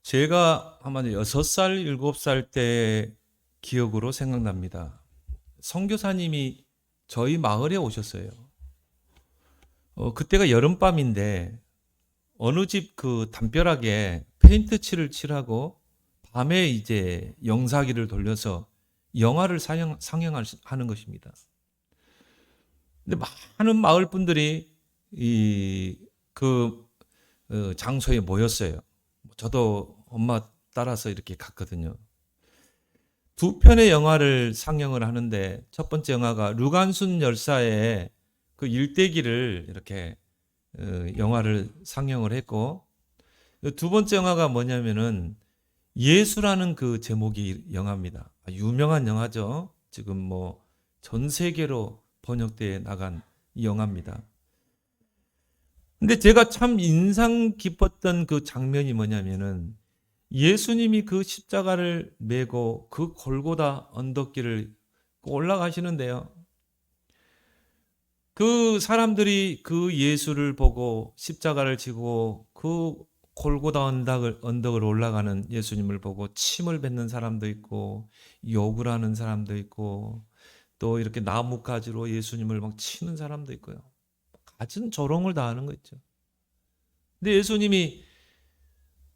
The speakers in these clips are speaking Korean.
제가 아마 6살, 7살 때 기억으로 생각납니다. 선교사님이 저희 마을에 오셨어요. 그때가 여름밤인데 어느 집 그 담벼락에 페인트 칠을 칠하고 밤에 이제 영사기를 돌려서 영화를 상영하는 것입니다. 근데 많은 마을 분들이 그 장소에 모였어요. 저도 엄마 따라서 이렇게 갔거든요. 두 편의 영화를 상영을 하는데 첫 번째 영화가 류관순 열사의 그 일대기를 이렇게 영화를 상영을 했고, 두 번째 영화가 뭐냐면은 예수라는 그 제목이 영화입니다. 유명한 영화죠. 지금 뭐 전 세계로 번역되어 나간 이 영화입니다. 근데 제가 참 인상 깊었던 그 장면이 뭐냐면은 예수님이 그 십자가를 메고 그 골고다 언덕길을 올라가시는데요. 그 사람들이 그 예수를 보고 십자가를 지고 그 골고다 언덕을 올라가는 예수님을 보고 침을 뱉는 사람도 있고 욕을 하는 사람도 있고 또 이렇게 나뭇가지로 예수님을 막 치는 사람도 있고요. 갖은 조롱을 다 하는 거 있죠. 근데 예수님이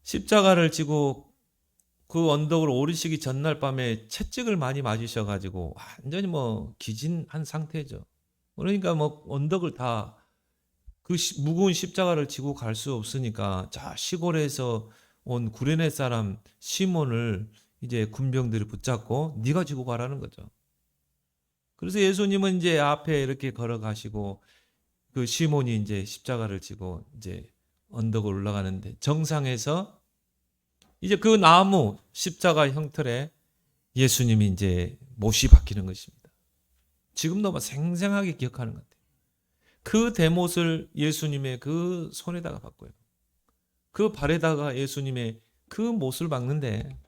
십자가를 지고 그 언덕을 오르시기 전날 밤에 채찍을 많이 맞으셔가지고 완전히 뭐 기진한 상태죠. 그러니까 뭐 언덕을 다 그 무거운 십자가를 지고 갈 수 없으니까 자 시골에서 온 구레네 사람 시몬을 이제 군병들이 붙잡고 네가 지고 가라는 거죠. 그래서 예수님은 이제 앞에 이렇게 걸어가시고 그 시몬이 이제 십자가를 지고 이제 언덕을 올라가는데 정상에서 이제 그 나무 십자가 형틀에 예수님이 이제 못이 박히는 것입니다. 지금도 막 생생하게 기억하는 것 같아요. 그 대못을 예수님의 그 손에다가 박고요. 그 발에다가 예수님의 그 못을 박는데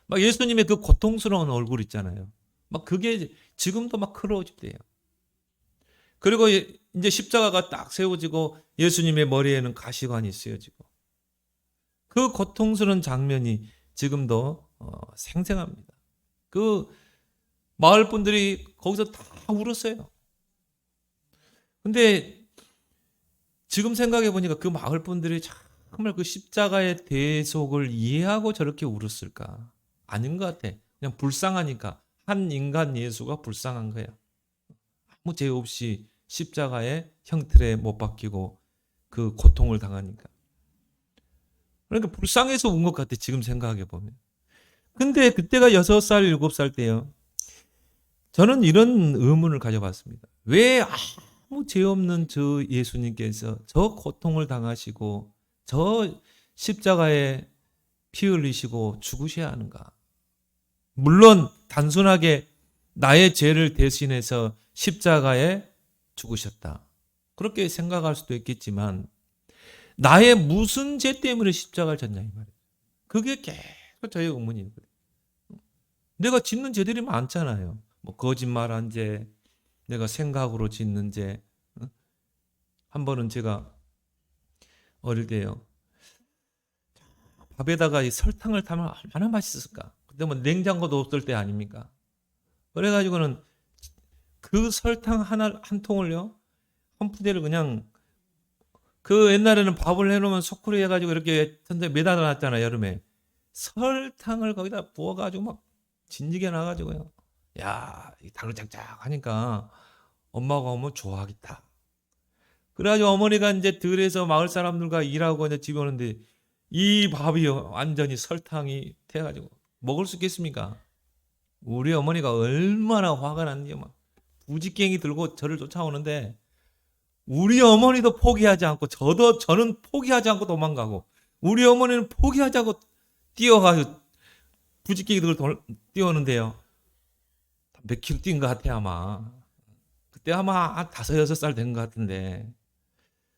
막 예수님의 그 고통스러운 얼굴 있잖아요. 막 그게 지금도 막 크로워집대요. 그리고 이제 십자가가 딱 세워지고 예수님의 머리에는 가시관이 쓰여지고 그 고통스러운 장면이 지금도 생생합니다. 그 마을 분들이 거기서 다 울었어요. 근데 지금 생각해 보니까 그 마을 분들이 정말 그 십자가의 대속을 이해하고 저렇게 울었을까? 아닌 것 같아. 그냥 불쌍하니까. 한 인간 예수가 불쌍한 거야. 아무 죄 없이 십자가의 형틀에 못 박히고 그 고통을 당하니까. 그러니까 불쌍해서 운 것 같아. 지금 생각해 보면. 근데 그때가 6살, 7살 때요. 저는 이런 의문을 가져봤습니다. 왜 아무 죄 없는 저 예수님께서 저 고통을 당하시고 저 십자가에 피 흘리시고 죽으셔야 하는가? 물론 단순하게 나의 죄를 대신해서 십자가에 죽으셨다. 그렇게 생각할 수도 있겠지만 나의 무슨 죄 때문에 십자가를 졌냐 이 말이에요. 그게 계속 저의 의문이거든요. 내가 짓는 죄들이 많잖아요. 뭐 거짓말한 죄, 내가 생각으로 짓는 죄. 한 번은 제가 어릴 때요. 밥에다가 이 설탕을 타면 얼마나 맛있었을까? 그때 뭐 냉장고도 없을 때 아닙니까? 그래가지고는 그 설탕 한 통을요. 한 푸대를 그냥 그 옛날에는 밥을 해놓으면 소쿠리 해가지고 이렇게 천장에 매달아 놨잖아요. 여름에. 설탕을 거기다 부어가지고 막 진지게 나가지고요. 야, 이 당을 짝짝 하니까 엄마가 오면 좋아하겠다. 그래가지고 어머니가 이제 들에서 마을 사람들과 일하고 이제 집에 오는데 이 밥이 완전히 설탕이 돼가지고 먹을 수 있겠습니까? 우리 어머니가 얼마나 화가 났는지 막 부지깽이 들고 저를 쫓아오는데 우리 어머니도 포기하지 않고 저는 포기하지 않고 도망가고 우리 어머니는 포기하자고 뛰어가서 부지깽이 들고 뛰어오는데요. 몇 킬로 뛴 것 같아 아마. 그때 아마 한 5, 6살 된 것 같은데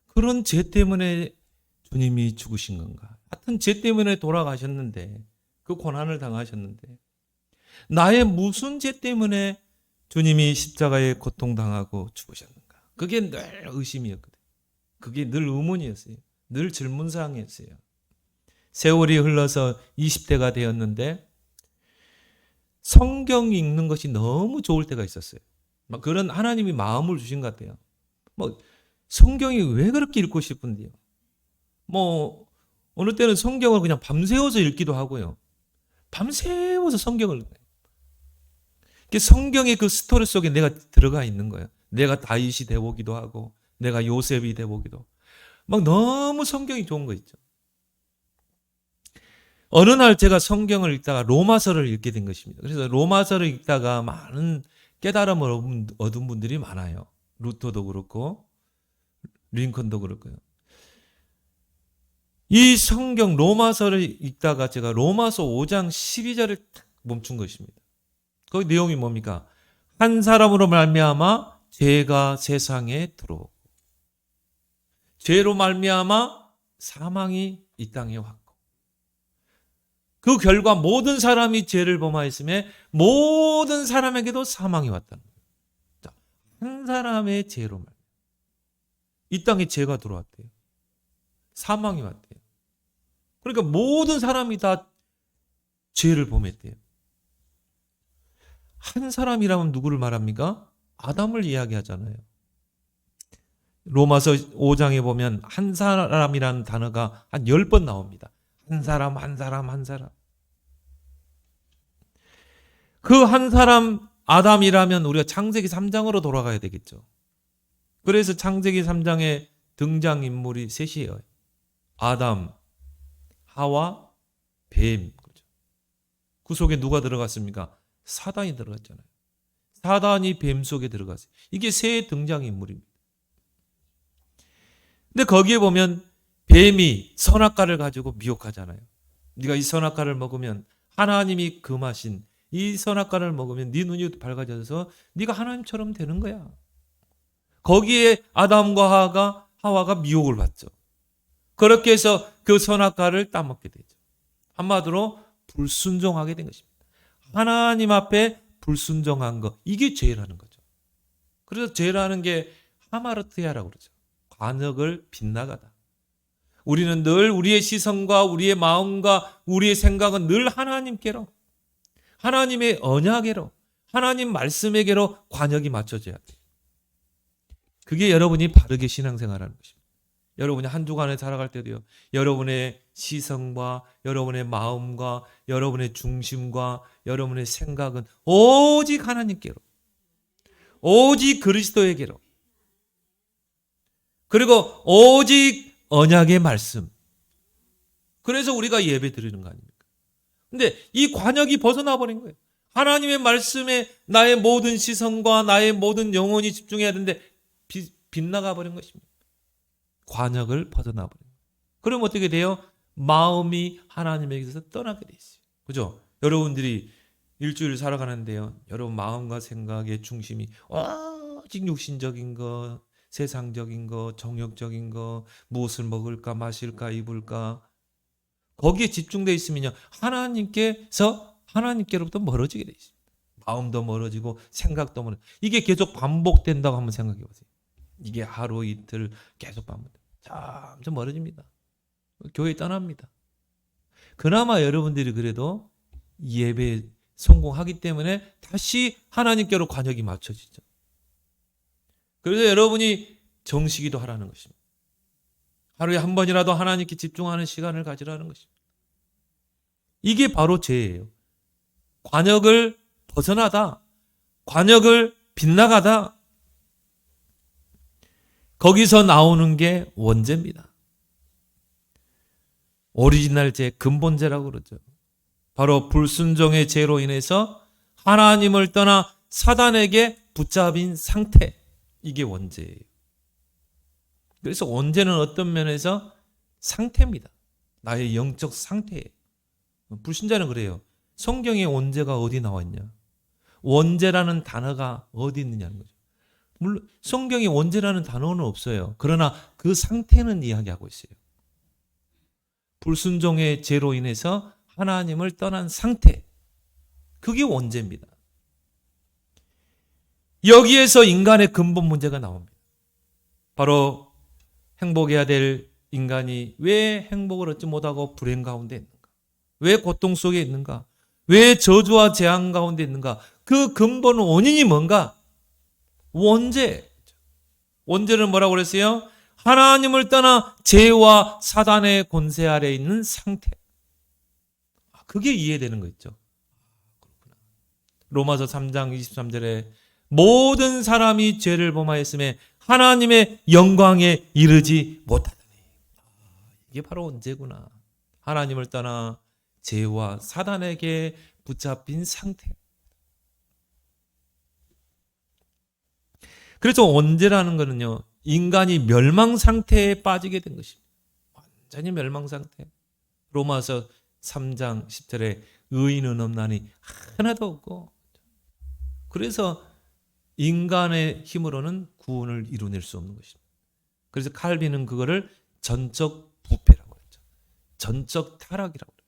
그런 죄 때문에 주님이 죽으신 건가? 하여튼 죄 때문에 돌아가셨는데 그 고난을 당하셨는데 나의 무슨 죄 때문에 주님이 십자가에 고통당하고 죽으셨는가? 그게 늘 의심이었거든. 그게 늘 의문이었어요. 늘 질문사항이었어요. 세월이 흘러서 20대가 되었는데 성경 읽는 것이 너무 좋을 때가 있었어요. 막 그런 하나님이 마음을 주신 것 같아요. 뭐 성경이 왜 그렇게 읽고 싶은데요. 뭐 어느 때는 성경을 그냥 밤새워서 읽기도 하고요. 밤새워서 성경을 읽어요. 성경의 그 스토리 속에 내가 들어가 있는 거예요. 내가 다윗이 되보기도 하고 내가 요셉이 되보기도 막 너무 성경이 좋은 거 있죠. 어느 날 제가 성경을 읽다가 로마서를 읽게 된 것입니다. 그래서 로마서를 읽다가 많은 깨달음을 얻은 분들이 많아요. 루터도 그렇고 링컨도 그렇고요. 이 성경 로마서를 읽다가 제가 로마서 5장 12절을 딱 멈춘 것입니다. 거기 내용이 뭡니까? 한 사람으로 말미암아 죄가 세상에 들어오고 죄로 말미암아 사망이 이 땅에 왔고 그 결과 모든 사람이 죄를 범하였음에 모든 사람에게도 사망이 왔다는 거예요. 한 사람의 죄로 말미암아 이 땅에 죄가 들어왔대요. 사망이 왔대요. 그러니까 모든 사람이 다 죄를 범했대요. 한 사람이라면 누구를 말합니까? 아담을 이야기하잖아요. 로마서 5장에 보면 한 사람이라는 단어가 한 10번 나옵니다. 한 사람, 한 사람, 한 사람. 그 한 사람 아담이라면 우리가 창세기 3장으로 돌아가야 되겠죠. 그래서 창세기 3장에 등장인물이 셋이에요. 아담, 하와, 뱀. 그 속에 누가 들어갔습니까? 사단이 들어갔잖아요. 사단이 뱀 속에 들어갔어요. 이게 세 등장인물입니다. 근데 거기에 보면 뱀이 선악과를 가지고 미혹하잖아요. 네가 이 선악과를 먹으면 하나님이 금하신 이 선악과를 먹으면 네 눈이 밝아져서 네가 하나님처럼 되는 거야. 거기에 아담과 하와가 미혹을 받죠. 그렇게 해서 그 선악과를 따먹게 되죠. 한마디로 불순종하게 된 것입니다. 하나님 앞에 불순종한 거, 이게 죄라는 거죠. 그래서 죄라는 게 하마르트야라고 그러죠. 관역을 빗나가다. 우리는 늘 우리의 시선과 우리의 마음과 우리의 생각은 늘 하나님께로, 하나님의 언약에로, 하나님 말씀에게로 관역이 맞춰져야 돼요. 그게 여러분이 바르게 신앙생활하는 것입니다. 여러분이 한 주간에 살아갈 때도요. 여러분의 시선과 여러분의 마음과 여러분의 중심과 여러분의 생각은 오직 하나님께로, 오직 그리스도에게로, 그리고 오직 언약의 말씀. 그래서 우리가 예배 드리는 거 아닙니까? 근데 이 관역이 벗어나 버린 거예요. 하나님의 말씀에 나의 모든 시선과 나의 모든 영혼이 집중해야 되는데 빗나가 버린 것입니다. 관역을 벗어나 버린 거예요. 그럼 어떻게 돼요? 마음이 하나님에게서 떠나게 돼 있어요. 그죠? 여러분들이 일주일 살아가는데요. 여러분 마음과 생각의 중심이 오직 육신적인 것, 세상적인 것, 정욕적인 것, 무엇을 먹을까, 마실까, 입을까, 거기에 집중되어 있으면요. 하나님께로부터 멀어지게 돼 있습니다. 마음도 멀어지고 생각도 멀어지고. 이게 계속 반복된다고 한번 생각해 보세요. 이게 하루 이틀 계속 반복돼. 점점 멀어집니다. 교회 떠납니다. 그나마 여러분들이 그래도 예배에 성공하기 때문에 다시 하나님께로 관역이 맞춰지죠. 그래서 여러분이 정식기도 하라는 것입니다. 하루에 한 번이라도 하나님께 집중하는 시간을 가지라는 것입니다. 이게 바로 죄예요. 관역을 벗어나다, 관역을 빗나가다, 거기서 나오는 게 원죄입니다. 오리지널 죄, 근본죄라고 그러죠. 바로 불순종의 죄로 인해서 하나님을 떠나 사단에게 붙잡힌 상태, 이게 원죄예요. 그래서 원죄는 어떤 면에서 상태입니다. 나의 영적 상태예요. 불신자는 그래요. 성경에 원죄가 어디 나와 있냐? 원죄라는 단어가 어디 있느냐는 거죠. 물론 성경에 원죄라는 단어는 없어요. 그러나 그 상태는 이야기하고 있어요. 불순종의 죄로 인해서 하나님을 떠난 상태, 그게 원죄입니다. 여기에서 인간의 근본 문제가 나옵니다. 바로 행복해야 될 인간이 왜 행복을 얻지 못하고 불행 가운데 있는가? 왜 고통 속에 있는가? 왜 저주와 재앙 가운데 있는가? 그 근본 원인이 뭔가? 원죄. 원죄는 뭐라고 그랬어요? 하나님을 떠나 죄와 사단의 권세 아래 있는 상태. 그게 이해되는 거 있죠. 로마서 3장 23절에 모든 사람이 죄를 범하였음에 하나님의 영광에 이르지 못하더니. 이게 바로 원죄구나. 하나님을 떠나 죄와 사단에게 붙잡힌 상태. 그래서 원죄라는 것은요, 인간이 멸망 상태에 빠지게 된 것입니다. 완전히 멸망 상태. 로마서 3장 10절에 의인은 없나니 하나도 없고. 그래서 인간의 힘으로는 구원을 이루어낼 수 없는 것입니다. 그래서 칼빈은 그거를 전적 부패라고 했죠. 전적 타락이라고 해요.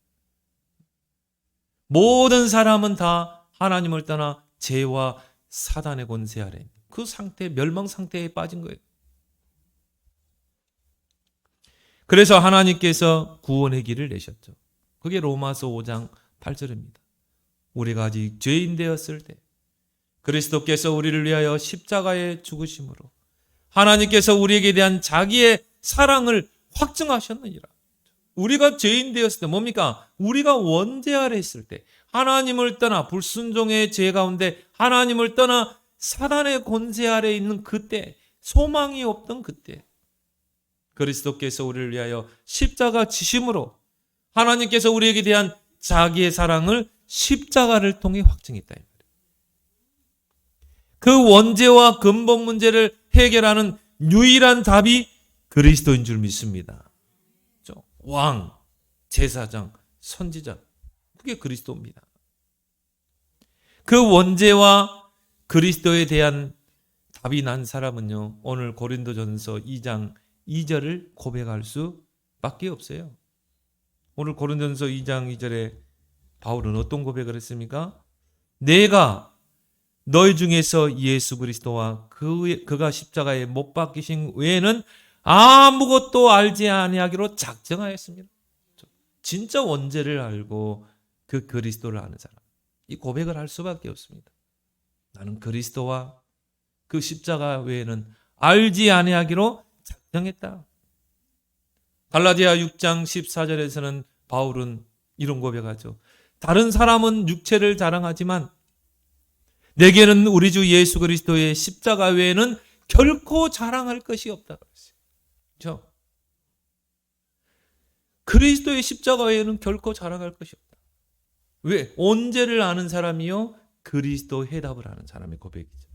모든 사람은 다 하나님을 떠나 죄와 사단의 권세 아래 그 상태, 멸망 상태에 빠진 거예요. 그래서 하나님께서 구원의 길을 내셨죠. 그게 로마서 5장 8절입니다. 우리가 아직 죄인 되었을 때 그리스도께서 우리를 위하여 십자가에 죽으심으로 하나님께서 우리에게 대한 자기의 사랑을 확증하셨느니라. 우리가 죄인 되었을 때 뭡니까? 우리가 원죄 아래 있을 때, 하나님을 떠나 불순종의 죄 가운데 하나님을 떠나 사단의 권세 아래 있는 그때, 소망이 없던 그때 그리스도께서 우리를 위하여 십자가 지심으로 하나님께서 우리에게 대한 자기의 사랑을 십자가를 통해 확증했다. 그 원죄와 근본 문제를 해결하는 유일한 답이 그리스도인 줄 믿습니다. 왕, 제사장, 선지자, 그게 그리스도입니다. 그 원죄와 그리스도에 대한 답이 난 사람은요, 오늘 고린도전서 2장 2절을 고백할 수밖에 없어요. 오늘 고린도전서 2장 2절에 바울은 어떤 고백을 했습니까? 내가 너희 중에서 예수 그리스도와 그가 십자가에 못 박히신 외에는 아무것도 알지 아니하기로 작정하였습니다. 진짜 원죄를 알고 그 그리스도를 아는 사람, 이 고백을 할 수밖에 없습니다. 나는 그리스도와 그 십자가 외에는 알지 아니하기로 작정했다. 갈라디아 6장 14절에서는 바울은 이런 고백하죠. 다른 사람은 육체를 자랑하지만 내게는 우리 주 예수 그리스도의 십자가 외에는 결코 자랑할 것이 없다. 그렇죠? 그리스도의 십자가 외에는 결코 자랑할 것이 없다. 왜? 언제를 아는 사람이요? 그리스도 해답을 아는 사람의 고백이죠.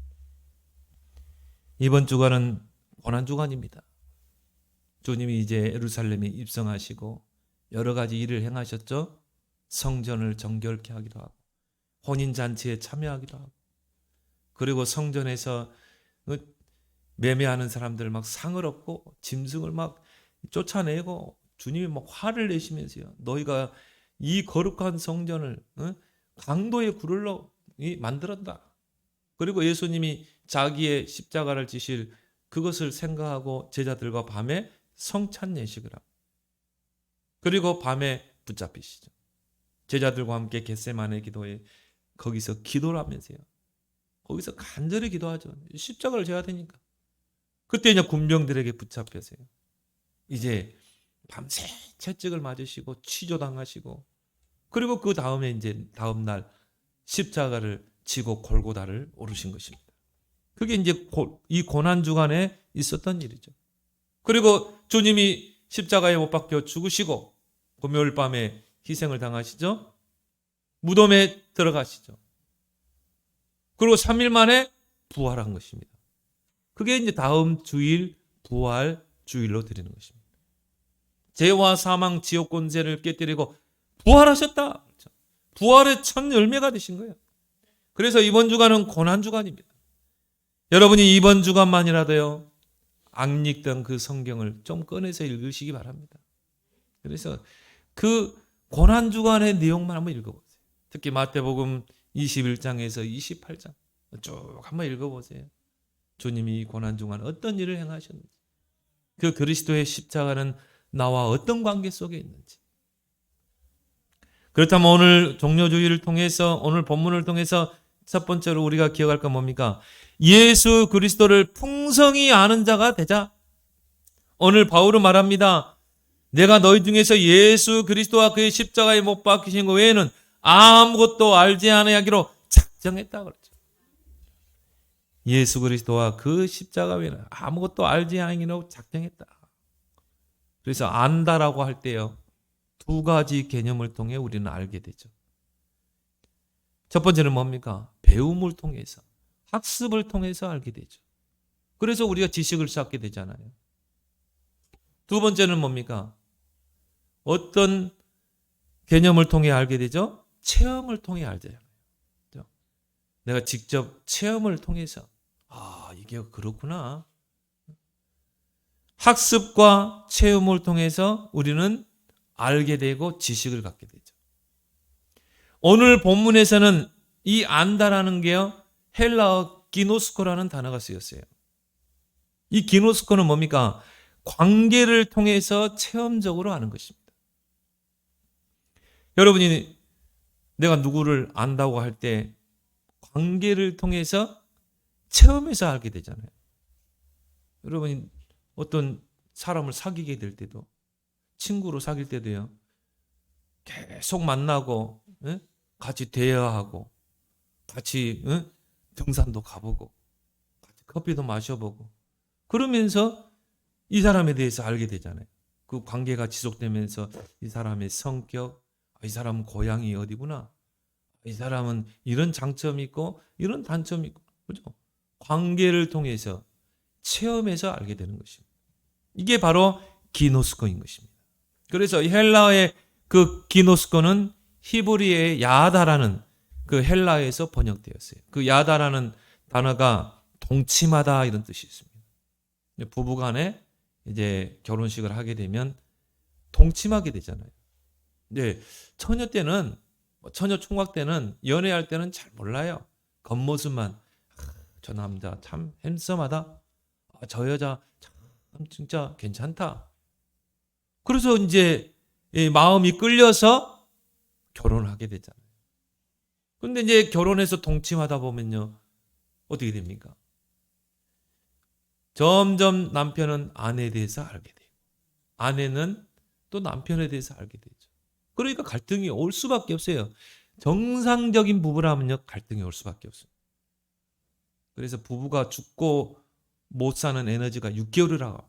이번 주간은 고난주간입니다. 주님이 이제 예루살렘에 입성하시고 여러 가지 일을 행하셨죠. 성전을 정결케 하기도 하고 혼인잔치에 참여하기도 하고 그리고 성전에서 매매하는 사람들 막 상을 얻고 짐승을 막 쫓아내고 주님이 막 화를 내시면서요. 너희가 이 거룩한 성전을 강도의 굴로 만들었다. 그리고 예수님이 자기의 십자가를 지실 그것을 생각하고 제자들과 밤에 성찬 예식을 하고 그리고 밤에 붙잡히시죠. 제자들과 함께 겟세마네 기도에 거기서 기도를 하면서요. 거기서 간절히 기도하죠. 십자가를 져야 되니까. 그때 이제 군병들에게 붙잡혀서요. 이제 밤새 채찍을 맞으시고 취조당하시고 그리고 그 다음에 이제 다음 날 십자가를 지고 골고다를 오르신 것입니다. 그게 이제 이 고난 주간에 있었던 일이죠. 그리고 주님이 십자가에 못 박혀 죽으시고 금요일 밤에 희생을 당하시죠. 무덤에 들어가시죠. 그리고 3일 만에 부활한 것입니다. 그게 이제 다음 주일 부활 주일로 드리는 것입니다. 죄와 사망 지옥 권세를 깨뜨리고 부활하셨다. 부활의 첫 열매가 되신 거예요. 그래서 이번 주간은 고난 주간입니다. 여러분이 이번 주간만이라도요. 안 읽던 그 성경을 좀 꺼내서 읽으시기 바랍니다. 그래서 그 고난 주간의 내용만 한번 읽어보세요. 특히 마태복음 21장에서 28장 쭉 한번 읽어보세요. 주님이 고난 주간 어떤 일을 행하셨는지. 그 그리스도의 십자가는 나와 어떤 관계 속에 있는지. 그렇다면 오늘 종료주의를 통해서, 오늘 본문을 통해서 첫 번째로 우리가 기억할 건 뭡니까? 예수 그리스도를 풍성히 아는 자가 되자. 오늘 바울은 말합니다. 내가 너희 중에서 예수 그리스도와 그의 십자가에 못 박히신 것 외에는 아무것도 알지 아니하기로 작정했다 그러죠. 예수 그리스도와 그 십자가 외에는 아무것도 알지 아니하기로 작정했다. 그래서 안다라고 할 때요, 두 가지 개념을 통해 우리는 알게 되죠. 첫 번째는 뭡니까? 배움을 통해서, 학습을 통해서 알게 되죠. 그래서 우리가 지식을 쌓게 되잖아요. 두 번째는 뭡니까? 어떤 개념을 통해 알게 되죠? 체험을 통해 알잖아요. 내가 직접 체험을 통해서, 이게 그렇구나. 학습과 체험을 통해서 우리는 알게 되고 지식을 갖게 되죠. 오늘 본문에서는 이 안다라는 게요, 헬라어 기노스코라는 단어가 쓰였어요. 이 기노스코는 뭡니까? 관계를 통해서 체험적으로 아는 것입니다. 여러분이 내가 누구를 안다고 할 때 관계를 통해서 체험해서 알게 되잖아요. 여러분이 어떤 사람을 사귀게 될 때도, 친구로 사귈 때도요, 계속 만나고 같이 대화하고 같이 등산도 가보고 같이 커피도 마셔보고 그러면서 이 사람에 대해서 알게 되잖아요. 그 관계가 지속되면서 이 사람의 성격, 이 사람은 고향이 어디구나, 이 사람은 이런 장점이 있고 이런 단점이 있고, 그죠? 관계를 통해서 체험해서 알게 되는 것입니다. 이게 바로 기노스코인 것입니다. 그래서 헬라어의 그 기노스코는 히브리어의 야다라는 그 헬라어에서 번역되었어요. 그 야다라는 단어가 동침하다 이런 뜻이 있습니다. 부부간에 이제 결혼식을 하게 되면 동침하게 되잖아요. 근데 처녀 때는, 처녀 총각 때는, 연애할 때는 잘 몰라요. 겉모습만, 저 남자 참 핸섬하다, 저 여자 참 진짜 괜찮다. 그래서 이제 마음이 끌려서 결혼을 하게 되잖아요. 근데 이제 결혼해서 동침하다 보면요, 어떻게 됩니까? 점점 남편은 아내에 대해서 알게 돼요. 아내는 또 남편에 대해서 알게 되죠. 그러니까 갈등이 올 수밖에 없어요. 정상적인 부부라면요, 갈등이 올 수밖에 없어요. 그래서 부부가 죽고 못 사는 에너지가 6개월이라고 합니다.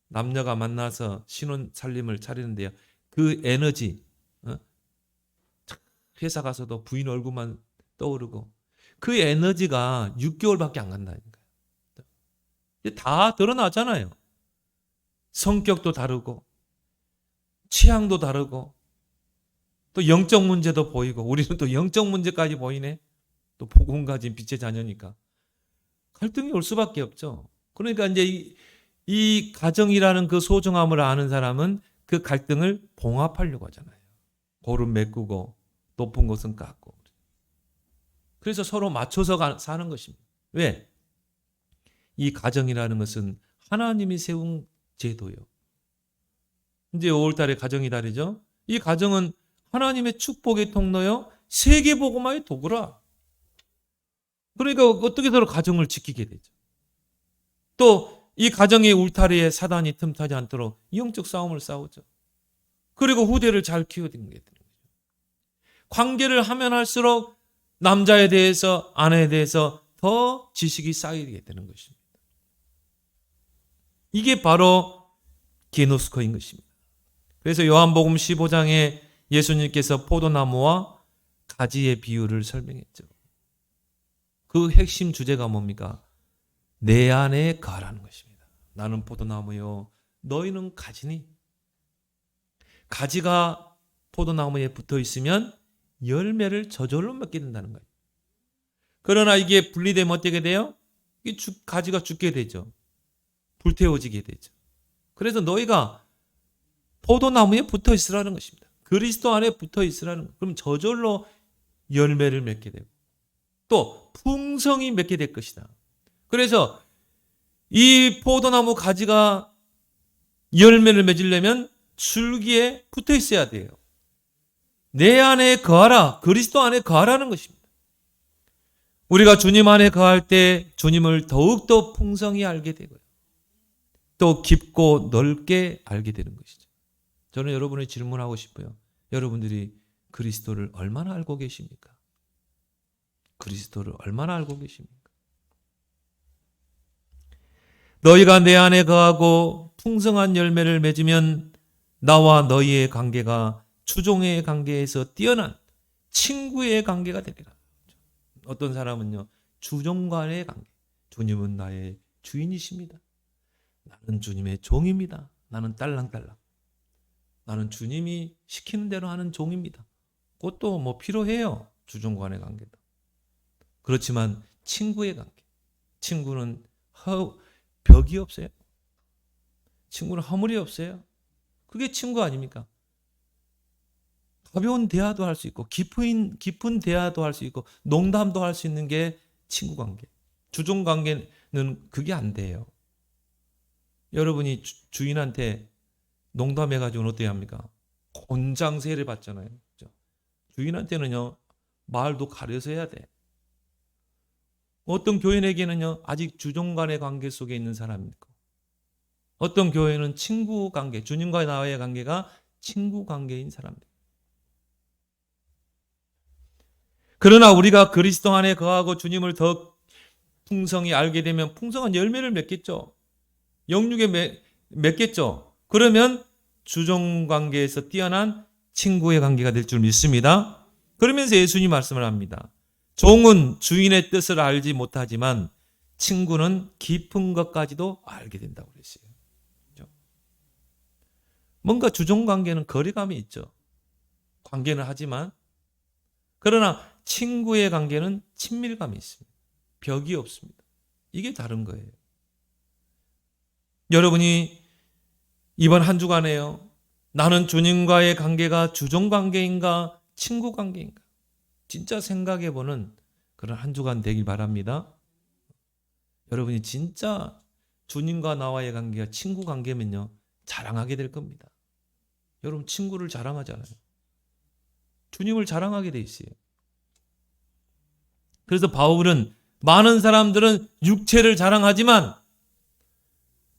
남녀가 만나서 신혼 살림을 차리는데요, 그 에너지, 회사 가서도 부인 얼굴만 떠오르고 그 에너지가 6개월밖에 안 간다니까요. 다 드러나잖아요. 성격도 다르고 취향도 다르고 또 영적 문제도 보이고, 우리는 또 영적 문제까지 보이네. 또 복음 가진 빛의 자녀니까 갈등이 올 수밖에 없죠. 그러니까 이제 이 가정이라는 그 소중함을 아는 사람은 그 갈등을 봉합하려고 하잖아요. 골은 메꾸고 높은 곳은 깎고. 그래서 서로 맞춰서 사는 것입니다. 왜? 이 가정이라는 것은 하나님이 세운 제도요. 이제 5월달에 가정의 달이죠. 이 가정은 하나님의 축복의 통로요, 세계복음화의 도구라. 그러니까 어떻게 서로 가정을 지키게 되죠. 또 이 가정의 울타리에 사단이 틈타지 않도록 영적 싸움을 싸우죠. 그리고 후대를 잘 키워야 되는 거죠. 관계를 하면 할수록 남자에 대해서, 아내에 대해서 더 지식이 쌓이게 되는 것입니다. 이게 바로 기노스코인 것입니다. 그래서 요한복음 15장에 예수님께서 포도나무와 가지의 비유를 설명했죠. 그 핵심 주제가 뭡니까? 내 안에 거하라는 것입니다. 나는 포도나무요, 너희는 가지니. 가지가 포도나무에 붙어 있으면 열매를 저절로 맺게 된다는 거예요. 그러나 이게 분리되면 어떻게 돼요? 가지가 죽게 되죠. 불태워지게 되죠. 그래서 너희가 포도나무에 붙어 있으라는 것입니다. 그리스도 안에 붙어 있으라는 거예요. 그럼 저절로 열매를 맺게 되고 또 풍성히 맺게 될 것이다. 그래서 이 포도나무 가지가 열매를 맺으려면 줄기에 붙어 있어야 돼요. 내 안에 거하라. 그리스도 안에 거하라는 것입니다. 우리가 주님 안에 거할 때 주님을 더욱더 풍성히 알게 되고요. 또 깊고 넓게 알게 되는 것이죠. 저는 여러분의 질문하고 싶어요. 여러분들이 그리스도를 얼마나 알고 계십니까? 그리스도를 얼마나 알고 계십니까? 너희가 내 안에 거하고 풍성한 열매를 맺으면 나와 너희의 관계가 주종의 관계에서 뛰어난 친구의 관계가 되리라. 어떤 사람은요, 주종간의 관계. 주님은 나의 주인이십니다. 나는 주님의 종입니다. 나는 딸랑딸랑. 나는 주님이 시키는 대로 하는 종입니다. 그것도 뭐 필요해요. 주종간의 관계도. 그렇지만 친구의 관계. 친구는 벽이 없어요. 친구는 허물이 없어요. 그게 친구 아닙니까? 가벼운 대화도 할 수 있고 깊은 대화도 할 수 있고 농담도 할 수 있는 게 친구 관계. 주종 관계는 그게 안 돼요. 여러분이 주인한테 농담해가지고는 어떻게 합니까? 곤장세를 받잖아요. 그렇죠? 주인한테는요, 말도 가려서 해야 돼. 어떤 교인에게는요, 아직 주종 간의 관계 속에 있는 사람이 있고, 어떤 교회는 친구 관계, 주님과 나와의 관계가 친구 관계인 사람들. 그러나 우리가 그리스도 안에 거하고 주님을 더 풍성히 알게 되면 풍성한 열매를 맺겠죠. 영육에 맺겠죠. 그러면 주종 관계에서 뛰어난 친구의 관계가 될 줄 믿습니다. 그러면서 예수님이 말씀을 합니다. 종은 주인의 뜻을 알지 못하지만 친구는 깊은 것까지도 알게 된다고 그랬어요. 뭔가 주종 관계는 거리감이 있죠. 관계는 하지만 그러나 친구의 관계는 친밀감이 있습니다. 벽이 없습니다. 이게 다른 거예요. 여러분이 이번 한 주간에요. 나는 주님과의 관계가 주종 관계인가 친구 관계인가? 진짜 생각해보는 그런 한 주간 되길 바랍니다. 여러분이 진짜 주님과 나와의 관계가 친구 관계면요, 자랑하게 될 겁니다. 여러분 친구를 자랑하잖아요. 주님을 자랑하게 돼 있어요. 그래서 바울은 많은 사람들은 육체를 자랑하지만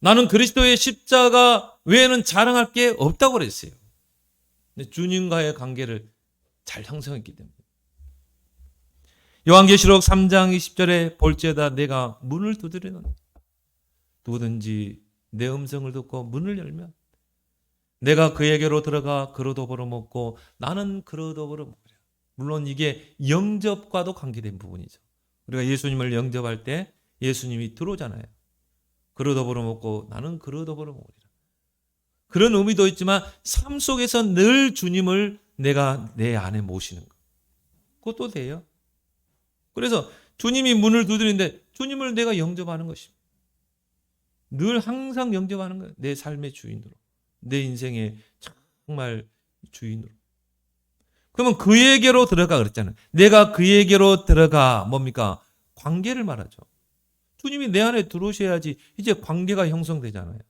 나는 그리스도의 십자가 외에는 자랑할 게 없다고 그랬어요. 근데 주님과의 관계를 잘 형성했기 때문에. 요한계시록 3장 20절에 볼지어다 내가 문을 두드리노니 누구든지 내 음성을 듣고 문을 열면 내가 그에게로 들어가 그로 더불어 먹고 나는 그로 더불어 먹으리라. 물론 이게 영접과도 관계된 부분이죠. 우리가 예수님을 영접할 때 예수님이 들어오잖아요. 그로 더불어 먹고 나는 그로 더불어 먹으리라. 그런 의미도 있지만 삶 속에서 늘 주님을 내가 내 안에 모시는 것. 그것도 돼요. 그래서 주님이 문을 두드리는데 주님을 내가 영접하는 것입니다. 늘 항상 영접하는 거예요. 내 삶의 주인으로. 내 인생의 정말 주인으로. 그러면 그에게로 들어가 그랬잖아요. 내가 그에게로 들어가 뭡니까? 관계를 말하죠. 주님이 내 안에 들어오셔야지 이제 관계가 형성되잖아요.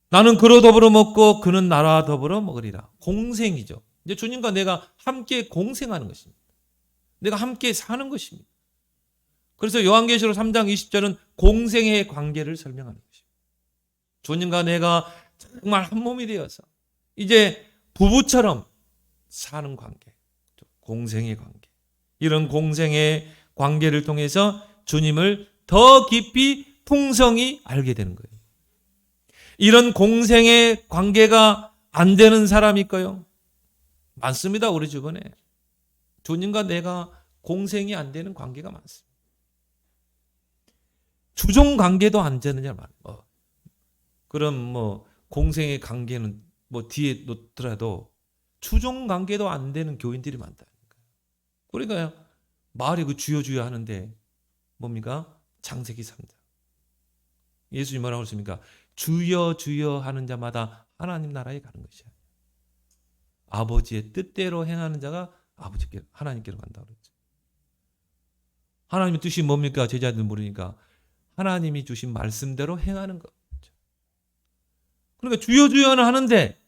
나는 그로 더불어 먹고 그는 나와 더불어 먹으리라. 공생이죠. 이제 주님과 내가 함께 공생하는 것입니다. 내가 함께 사는 것입니다. 그래서 요한계시록 3장 20절은 공생의 관계를 설명하는 것입니다. 주님과 내가 정말 한 몸이 되어서 이제 부부처럼 사는 관계, 공생의 관계. 이런 공생의 관계를 통해서 주님을 더 깊이 풍성히 알게 되는 거예요. 이런 공생의 관계가 안 되는 사람이 있고요. 많습니다. 우리 주변에. 주님과 내가 공생이 안 되는 관계가 많습니다. 주종 관계도 안 되느냐 말이에요. 그럼 공생의 관계는 뒤에 놓더라도 주종 관계도 안 되는 교인들이 많다니까요. 그러니까 마을에 그 주여 주여 하는데 뭡니까? 창세기 3장. 예수님 뭐라고 했습니까? 주여 주여 하는 자마다 하나님 나라에 가는 것이야. 아버지의 뜻대로 행하는 자가 아버지께 하나님께로 간다고 그랬죠. 하나님의 뜻이 뭡니까? 제자들 모르니까 하나님이 주신 말씀대로 행하는 것. 그러니까 주여 주여는 하는데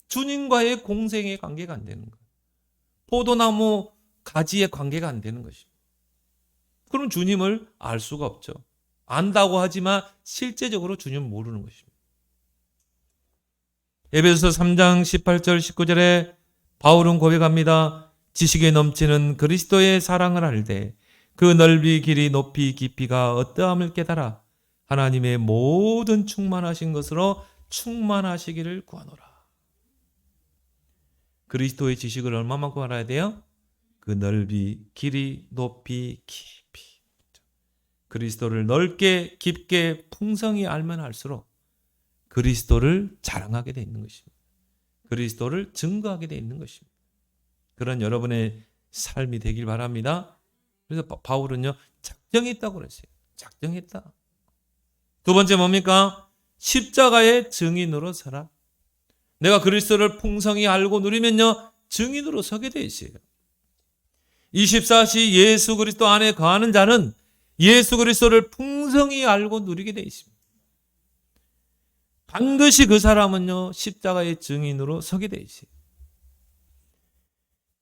주님과의 공생의 관계가 안 되는 거예요. 포도나무 가지의 관계가 안 되는 것입니다. 그럼 주님을 알 수가 없죠. 안다고 하지만 실제적으로 주님을 모르는 것입니다. 에베소서 3장 18절 19절에 바울은 고백합니다. 지식에 넘치는 그리스도의 사랑을 알되 그 넓이 길이 높이 깊이가 어떠함을 깨달아 하나님의 모든 충만하신 것으로 충만하시기를 구하노라. 그리스도의 지식을 얼마만큼 알아야 돼요? 그 넓이 길이 높이 깊이. 그리스도를 넓게 깊게 풍성히 알면 알수록 그리스도를 자랑하게 돼 있는 것입니다. 그리스도를 증거하게 돼 있는 것입니다. 그런 여러분의 삶이 되길 바랍니다. 그래서 바울은요, 작정했다고 그랬어요. 작정했다. 두 번째 뭡니까? 십자가의 증인으로 서라. 내가 그리스도를 풍성히 알고 누리면요, 증인으로 서게 돼 있어요. 24시 예수 그리스도 안에 거하는 자는 예수 그리스도를 풍성히 알고 누리게 돼 있습니다. 반드시 그 사람은요, 십자가의 증인으로 서게 돼 있어요.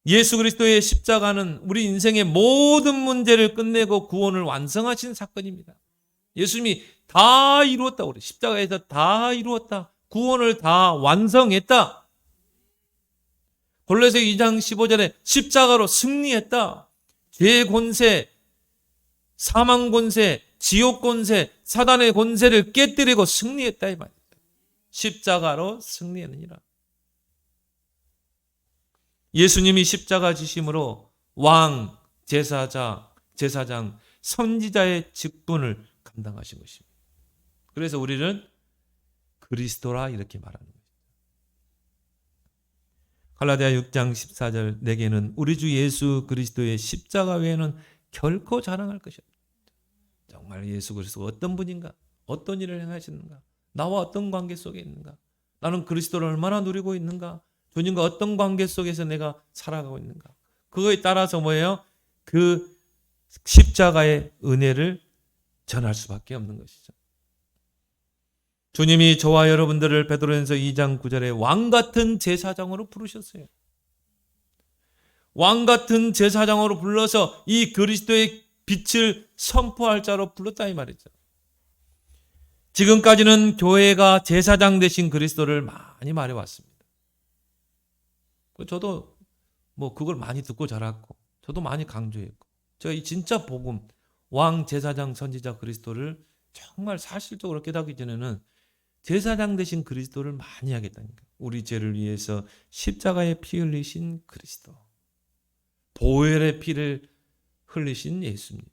예수 그리스도의 십자가는 우리 인생의 모든 문제를 끝내고 구원을 완성하신 사건입니다. 예수님이 다 이루었다고 그래요. 십자가에서 다 이루었다. 구원을 다 완성했다. 골로새 2장 15절에 십자가로 승리했다. 죄의 권세, 사망 권세, 지옥 권세, 사단의 권세를 깨뜨리고 승리했다 이 말이에요. 십자가로 승리했느니라. 예수님이 십자가 지심으로 왕, 제사장, 선지자의 직분을 감당하신 것입니다. 그래서 우리는 그리스도라 이렇게 말하는 거예요. 갈라디아 6장 14절 내게는 우리 주 예수 그리스도의 십자가 외에는 결코 자랑할 것이 없다. 정말 예수 그리스도가 어떤 분인가? 어떤 일을 행하시는가? 나와 어떤 관계 속에 있는가? 나는 그리스도를 얼마나 누리고 있는가? 주님과 어떤 관계 속에서 내가 살아가고 있는가? 그거에 따라서 뭐예요? 그 십자가의 은혜를 전할 수밖에 없는 것이죠. 주님이 저와 여러분들을 베드로전서 2장 9절에 왕같은 제사장으로 부르셨어요. 왕같은 제사장으로 불러서 이 그리스도의 빛을 선포할 자로 불렀다 이 말이죠. 지금까지는 교회가 제사장 되신 그리스도를 많이 말해왔습니다. 저도 그걸 많이 듣고 자랐고 저도 많이 강조했고 제가 이 진짜 복음 왕 제사장 선지자 그리스도를 정말 사실적으로 깨닫기 전에는 제사장 되신 그리스도를 많이 하겠다니까. 우리 죄를 위해서 십자가에 피 흘리신 그리스도. 보혈의 피를 흘리신 예수님.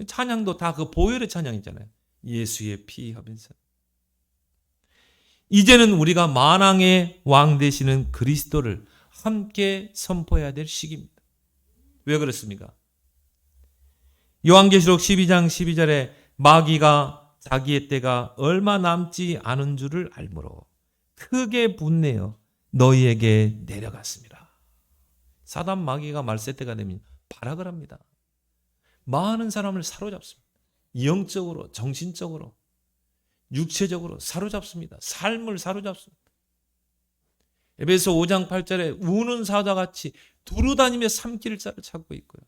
찬양도 다 그 보혈의 찬양이잖아요. 예수의 피 하면서. 이제는 우리가 만왕의 왕 되시는 그리스도를 함께 선포해야 될 시기입니다. 왜 그렇습니까? 요한계시록 12장 12절에 마귀가 자기의 때가 얼마 남지 않은 줄을 알므로 크게 분내어 너희에게 내려갔습니다. 사단 마귀가 말세 때가 되면 발악을 합니다. 많은 사람을 사로잡습니다. 영적으로, 정신적으로, 육체적으로 사로잡습니다. 삶을 사로잡습니다. 에베소 5장 8절에 우는 사자같이 두루다니며 삼킬 자를 찾고 있고요.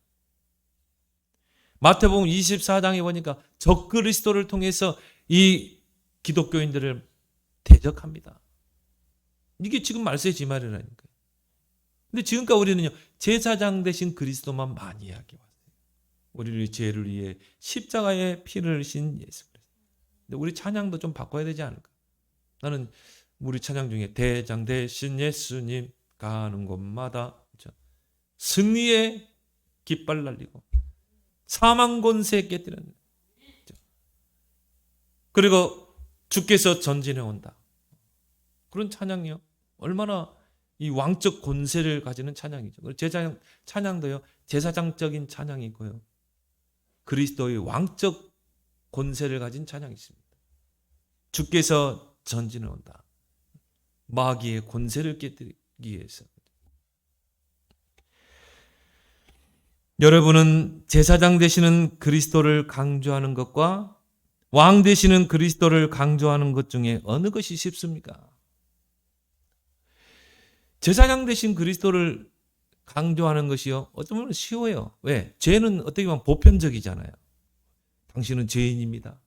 마태복음 24장에 보니까 적그리스도를 통해서 이 기독교인들을 대적합니다. 이게 지금 말세의 지말이라니까요. 근데 지금까지 우리는요, 제사장 되신 그리스도만 많이 이야기해왔어요. 우리의 죄를 위해 십자가에 피를 흘리신 예수 그리스도. 근데 우리 찬양도 좀 바꿔야 되지 않을까? 나는 우리 찬양 중에 대장 되신 예수님 가는 곳마다 그렇죠? 승리의 깃발 날리고 사망 권세 깨뜨렸네. 그리고 주께서 전진해 온다. 그런 찬양이요. 얼마나 이 왕적 권세를 가지는 찬양이죠. 찬양도요. 제사장적인 찬양이 있고요. 그리스도의 왕적 권세를 가진 찬양이 있습니다. 주께서 전진해 온다. 마귀의 권세를 깨뜨리기 위해서. 여러분은 제사장 되시는 그리스도를 강조하는 것과 왕 되시는 그리스도를 강조하는 것 중에 어느 것이 쉽습니까? 제사장 되신 그리스도를 강조하는 것이요, 어쩌면 쉬워요. 왜? 죄는 어떻게 보면 보편적이잖아요. 당신은 죄인입니다.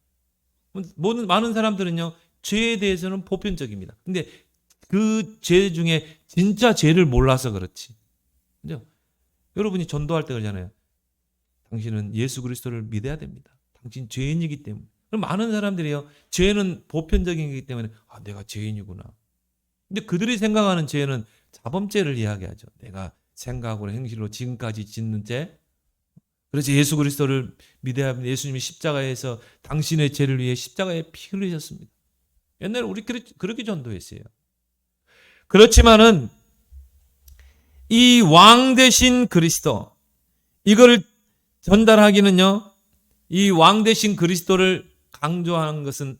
많은 사람들은요, 죄에 대해서는 보편적입니다. 근데 그 죄 중에 진짜 죄를 몰라서 그렇지. 그죠? 여러분이 전도할 때 그러잖아요. 당신은 예수 그리스도를 믿어야 됩니다. 당신 죄인이기 때문에. 그럼 많은 사람들이요, 죄는 보편적이기 때문에 내가 죄인이구나. 근데 그들이 생각하는 죄는 자범죄를 이야기하죠. 내가 생각으로 행실로 지금까지 짓는 죄. 그래서 예수 그리스도를 믿어야 합니다. 예수님이 십자가에서 당신의 죄를 위해 십자가에 피 흘리셨습니다. 옛날에 우리 그렇게 전도했어요. 그렇지만은 이 왕 대신 그리스도, 이거를 전달하기는요, 이 왕 대신 그리스도를 강조하는 것은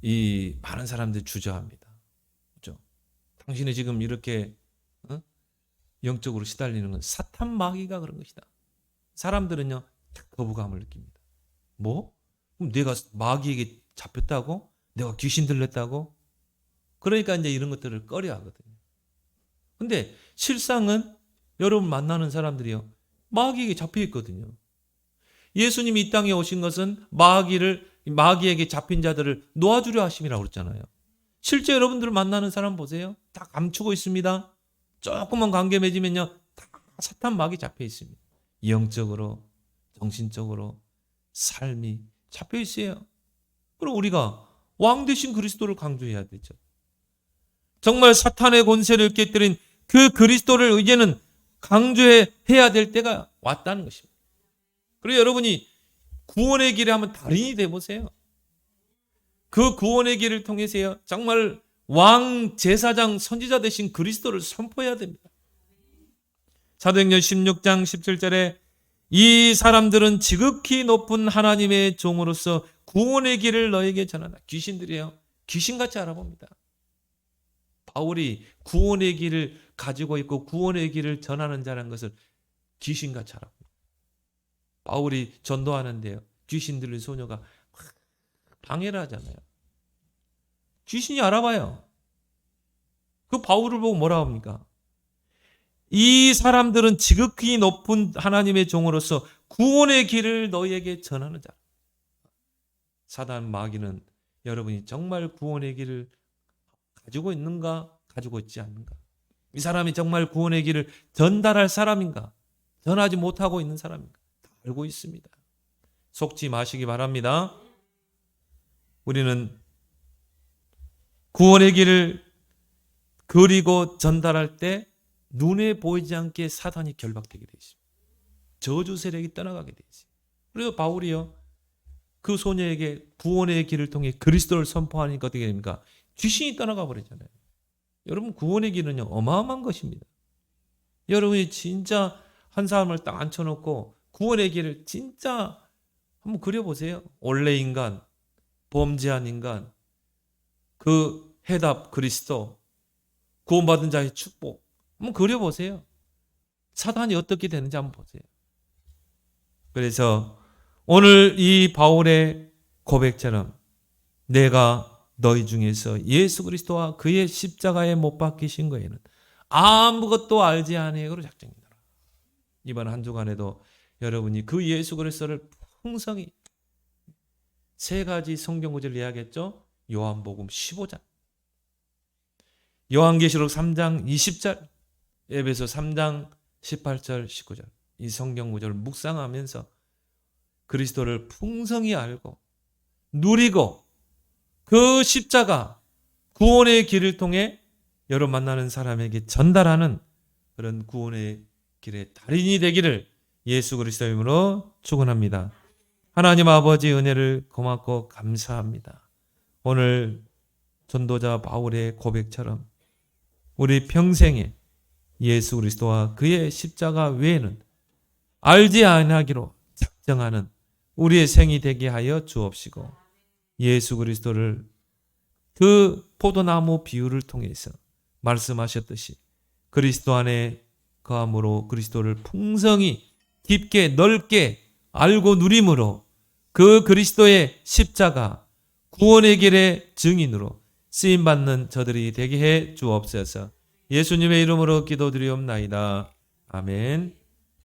이 많은 사람들이 주저합니다. 그렇죠? 당신이 지금 이렇게 영적으로 시달리는 건 사탄 마귀가 그런 것이다. 사람들은요, 거부감을 느낍니다. 뭐? 그럼 내가 마귀에게 잡혔다고? 내가 귀신 들렸다고? 그러니까 이제 이런 것들을 꺼려 하거든요. 근데 실상은 여러분 만나는 사람들이요, 마귀에게 잡혀 있거든요. 예수님이 이 땅에 오신 것은 마귀에게 잡힌 자들을 놓아주려 하심이라고 그랬잖아요. 실제 여러분들을 만나는 사람 보세요. 다 감추고 있습니다. 조금만 관계 맺으면요, 다 사탄 마귀 잡혀 있습니다. 영적으로, 정신적으로 삶이 잡혀 있어요. 그럼 우리가 왕 대신 그리스도를 강조해야 되죠. 정말 사탄의 권세를 깨뜨린 그 그리스도를 이제는 강조해야 될 때가 왔다는 것입니다. 그리고 여러분이 구원의 길에 한번 달인이 되어보세요. 그 구원의 길을 통해서요, 정말 왕, 제사장, 선지자 되신 그리스도를 선포해야 됩니다. 사도행전 16장 17절에 이 사람들은 지극히 높은 하나님의 종으로서 구원의 길을 너에게 전하다. 귀신들이에요. 귀신같이 알아봅니다. 바울이 구원의 길을 가지고 있고 구원의 길을 전하는 자라는 것을 귀신같이 알아봅니다. 바울이 전도하는데요, 귀신 들린 소녀가 방해를 하잖아요. 귀신이 알아봐요. 그 바울을 보고 뭐라 합니까? 이 사람들은 지극히 높은 하나님의 종으로서 구원의 길을 너희에게 전하는 자. 사단 마귀는 여러분이 정말 구원의 길을 가지고 있는가, 가지고 있지 않는가? 이 사람이 정말 구원의 길을 전달할 사람인가, 전하지 못하고 있는 사람인가? 다 알고 있습니다. 속지 마시기 바랍니다. 우리는 구원의 길을 그리고 전달할 때 눈에 보이지 않게 사단이 결박되게 되어 있습니다. 저주 세력이 떠나가게 되어 있습니다. 그래서 바울이요, 그 소녀에게 구원의 길을 통해 그리스도를 선포하니까 어떻게 됩니까? 귀신이 떠나가 버리잖아요. 여러분, 구원의 길은요, 어마어마한 것입니다. 여러분이 진짜 한 사람을 딱 앉혀놓고 구원의 길을 진짜 한번 그려보세요. 원래 인간, 범죄한 인간, 그 해답 그리스도, 구원받은 자의 축복, 한번 그려보세요. 사단이 어떻게 되는지 한번 보세요. 그래서 오늘 이 바울의 고백처럼 내가 너희 중에서 예수 그리스도와 그의 십자가에 못 박히신 거에는 아무것도 알지 아니하고로 작정이더라. 이번 한 주간에도 여러분이 그 예수 그리스도를 풍성히 세 가지 성경 구절을 이야기했죠. 요한복음 15장, 요한계시록 3장 20절, 에베소 3장 18절 19절, 이 성경 구절을 묵상하면서 그리스도를 풍성히 알고 누리고 그 십자가 구원의 길을 통해 여러분 만나는 사람에게 전달하는 그런 구원의 길의 달인이 되기를 예수 그리스도 이름으로 축원합니다. 하나님 아버지 은혜를 고맙고 감사합니다. 오늘 전도자 바울의 고백처럼 우리 평생에 예수 그리스도와 그의 십자가 외에는 알지 아니하기로 작정하는 우리의 생이 되게 하여 주옵시고, 예수 그리스도를 그 포도나무 비유를 통해서 말씀하셨듯이 그리스도 안에 거함으로 그리스도를 풍성히 깊게 넓게 알고 누림으로 그 그리스도의 십자가 구원의 길의 증인으로 쓰임받는 저들이 되게 해 주옵소서. 예수님의 이름으로 기도드리옵나이다. 아멘.